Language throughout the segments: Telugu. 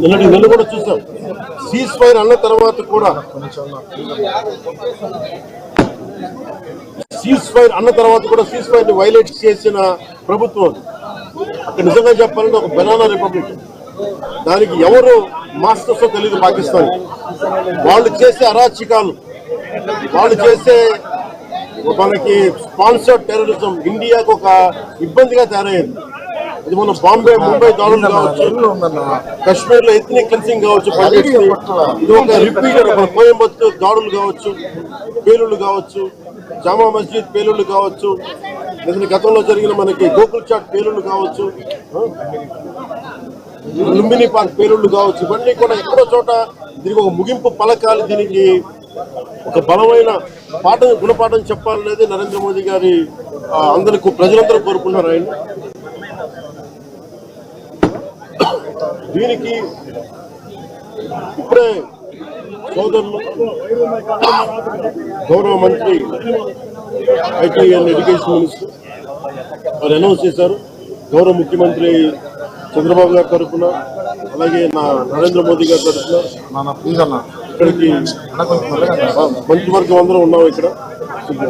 నిన్న కూడా చూసాం. సీజ్ ఫైర్ అన్న తర్వాత కూడా సీజ్ ఫైర్ ని వైలేట్ చేసిన ప్రభుత్వం అక్కడ నిజంగా చెప్పాలంటే ఒక బనానా రిపబ్లిక్. దానికి ఎవరు మాస్టర్స్ తెలియదు పాకిస్తాన్. వాళ్ళు చేసే అరాచకాలు, వాళ్ళు చేసే మనకి స్పాన్సర్డ్ టెర్రరిజం ఇండియాకు ఒక ఇబ్బందిగా తయారైంది. ఇది మన బాంబే, ముంబై దాడులు కావచ్చు, కశ్మీర్ లో ఎథ్నిక్ క్లెన్సింగ్ కావచ్చు, ఇది ఒక రిపీటెడ్ కోయంబత్తూర్ దాడులు కావచ్చు, పేలుళ్లు కావచ్చు, జామా మస్జిద్ పేలుళ్లు కావచ్చు, లేదా గతంలో జరిగిన మనకి గోకుల్ చాట్ పేలుళ్లు కావచ్చు, లుంబిని పార్క్ పేలుళ్లు కావచ్చు, ఇవన్నీ కూడా ఎక్కడో చోట దీనికి ఒక ముగింపు పలకాలి. దీనికి ఒక బలమైన గుణపాఠం చెప్పాలనేది నరేంద్ర మోదీ గారి అందరికీ ప్రజలందరూ కోరుకున్నారు. ఆయన దీనికి ఇప్పుడే సోదరులు గౌరవ మంత్రి ఐటీ అండ్ ఎడ్యుకేషన్ మినిస్టర్ వారు అనౌన్స్ చేశారు. గౌరవ ముఖ్యమంత్రి చంద్రబాబు గారి తరఫున, అలాగే నరేంద్ర మోదీ గారి తరఫున ఇక్కడికి మంత్రివర్గం అందరూ ఉన్నాం. ఇక్కడ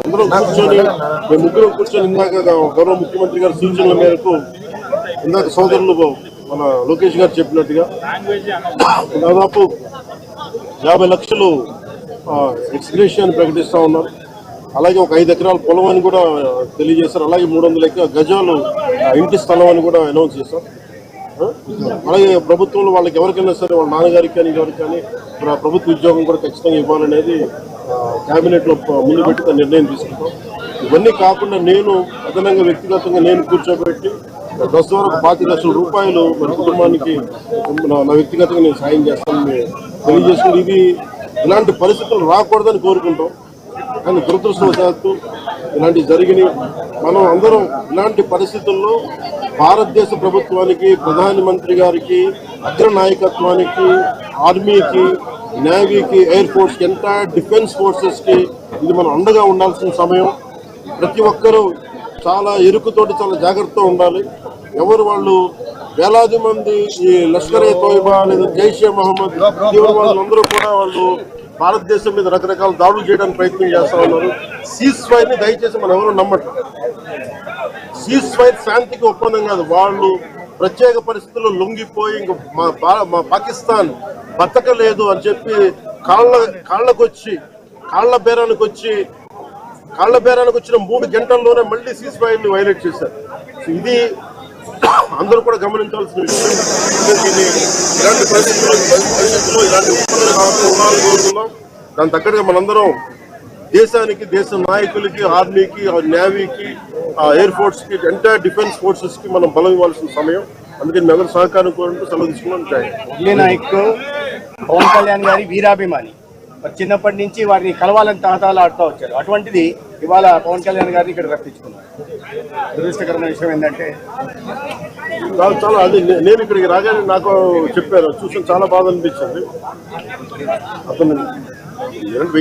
అందరూ కూర్చొని మేము ముగ్గురు కూర్చొని ఇందాక గౌరవ ముఖ్యమంత్రి గారి సూచనల మేరకు ఇందాక సోదరులు మన లోకేష్ గారు చెప్పినట్టుగా దాదాపు 50 లక్షలు ఎక్స్గ్రేషన్ ప్రకటిస్తూ ఉన్నారు. అలాగే ఒక 5 ఎకరాల పొలం అని కూడా తెలియజేశారు. అలాగే 300 గజాలు ఇంటి స్థలం అని కూడా అనౌన్స్ చేశారు. అలాగే ప్రభుత్వంలో వాళ్ళకి ఎవరికైనా సరే వాళ్ళ నాన్నగారికి కానీ ఎవరికి కానీ ప్రభుత్వ ఉద్యోగం కూడా ఖచ్చితంగా ఇవ్వాలనేది కేబినెట్ లో ముందు పెట్టి నిర్ణయం తీసుకుంటాం. ఇవన్నీ కాకుండా నేను అదనంగా వ్యక్తిగతంగా నేను కూర్చోబెట్టి బస్ ద్వారా 25 లక్షల రూపాయలు మన కుటుంబానికి నా వ్యక్తిగతంగా నేను సాయం చేస్తానని తెలియజేసుకుని ఇది ఇలాంటి పరిస్థితులు రాకూడదని కోరుకుంటాం. కానీ దురదృష్టవశాత్తు ఇలాంటివి జరిగినాయి. మనం అందరం ఇలాంటి పరిస్థితుల్లో భారతదేశ ప్రభుత్వానికి, ప్రధానమంత్రి గారికి, అగ్ర నాయకత్వానికి, ఆర్మీకి, నేవీకి, ఎయిర్ ఫోర్స్కి, ఎంటైర్ డిఫెన్స్ ఫోర్సెస్కి ఇది మనం అండగా ఉండాల్సిన సమయం. ప్రతి ఒక్కరూ చాలా ఎరుకుతోటి చాలా జాగ్రత్తగా ఉండాలి. ఎవరు వాళ్ళు వేలాది మంది ఈ లష్కర్-ఏ తోయిబా లేదా జైషే మహమ్మద్ తీవ్రవాదులందరూ కూడా వాళ్ళు భారతదేశం మీద రకరకాల దాడులు చేయడానికి ప్రయత్నం చేస్తా ఉన్నారు. సీజ్ ఫైర్ ని దయచేసి మనం ఎవరు నమ్మట్లేదు. సీజ్ ఫైర్ శాంతికి ఒప్పందం కాదు. వాళ్ళు ప్రత్యేక పరిస్థితుల్లో లొంగిపోయి ఇంక మా పాకిస్తాన్ బతకలేదు అని చెప్పి కాళ్ల బేరానికి వచ్చిన 3 గంటల్లోనే మళ్ళీ సీజ్ ఫైర్ ని వైలేట్ చేశారు. ఇది అందరూ కూడా గమనించాల్సిన విషయం. ఇలాంటి పరిస్థితుల్లో ఇలాంటి ఒప్పందాలు కోరుతున్నాం. దాని తగ్గట్టుగా మనందరం దేశానికి, దేశ నాయకులకి, ఆర్మీకి, నేవీకి, ఎయిర్ ఫోర్స్ కి, ఎంటైర్ డిఫెన్స్ ఫోర్సెస్ కి మనం బలం ఇవ్వాల్సిన సమయం. అందుకని మేము ఎవరు సహకారం కోరుకుంటూ సెలవు తీసుకున్నాం. మురళీ నాయక్ పవన్ కళ్యాణ్ గారి వీరాభిమాని. చిన్నప్పటి నుంచి వారిని కలవాలని తహతహలాడుతూ వచ్చారు. అటువంటిది ఇవాళ పవన్ కళ్యాణ్ గారిని ఇక్కడ రప్పించుకున్నారు. దురదృష్టకరమైన విషయం ఏంటంటే చాలా అది నేను ఇక్కడికి రాగానే నాకు చెప్పారు, చూసి చాలా బాధ అనిపించింది. అతను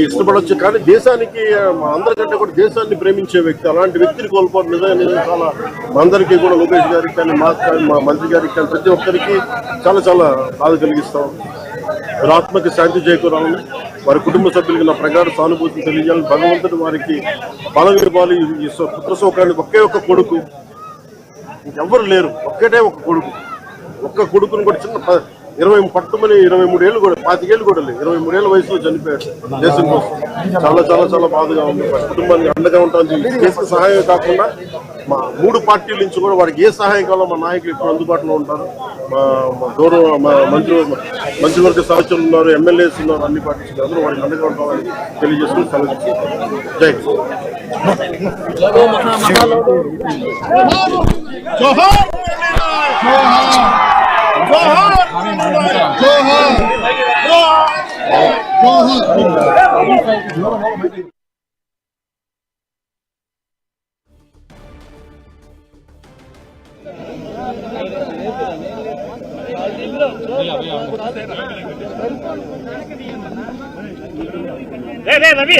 ఇష్టపడవచ్చు కానీ దేశానికి అందరికంటే కూడా దేశాన్ని ప్రేమించే వ్యక్తి, అలాంటి వ్యక్తిని కోల్పోవడం నిజంగా చాలా అందరికీ కూడా లోకేష్ గారికి కానీ మా మంత్రి గారికి కానీ ప్రతి ఒక్కరికి చాలా చాలా బాధ కలిగిస్తాం. వారి ఆత్మకి శాంతి చేకూరాలని, వారి కుటుంబ సభ్యులకి నా ప్రగాఢ సానుభూతిని తెలియజేయాలని, భగవంతుడు వారికి బలం ఇవ్వాలి. ఈ పుత్ర శోకానికి ఒకే ఒక్క కొడుకు, ఇంకెవ్వరు లేరు, ఒక్కటే ఒక కొడుకు. ఒక్క కొడుకుని కూడా చిన్న 23 ఏళ్ళు కూడా 25 ఏళ్ళు కూడా లేదు, 23 ఏళ్ళ వయసులో చనిపోయాడు దేశం కోసం. చాలా చాలా చాలా బాధగా ఉంది. కుటుంబానికి అండగా ఉంటాను. దేశ సహాయం కాకుండా మా 3 పార్టీల నుంచి కూడా వారికి ఏ సహాయం కావాలో మా నాయకులు ఇప్పుడు అందుబాటులో ఉంటారు. మా గౌరవ మంత్రివర్గ సహచరులు ఉన్నారు, ఎమ్మెల్యేస్ ఉన్నారు, అన్ని పార్టీస్ అందరూ వారికి అండగా ఉంటామని తెలియజేసుకుని సెలవు. జై రవి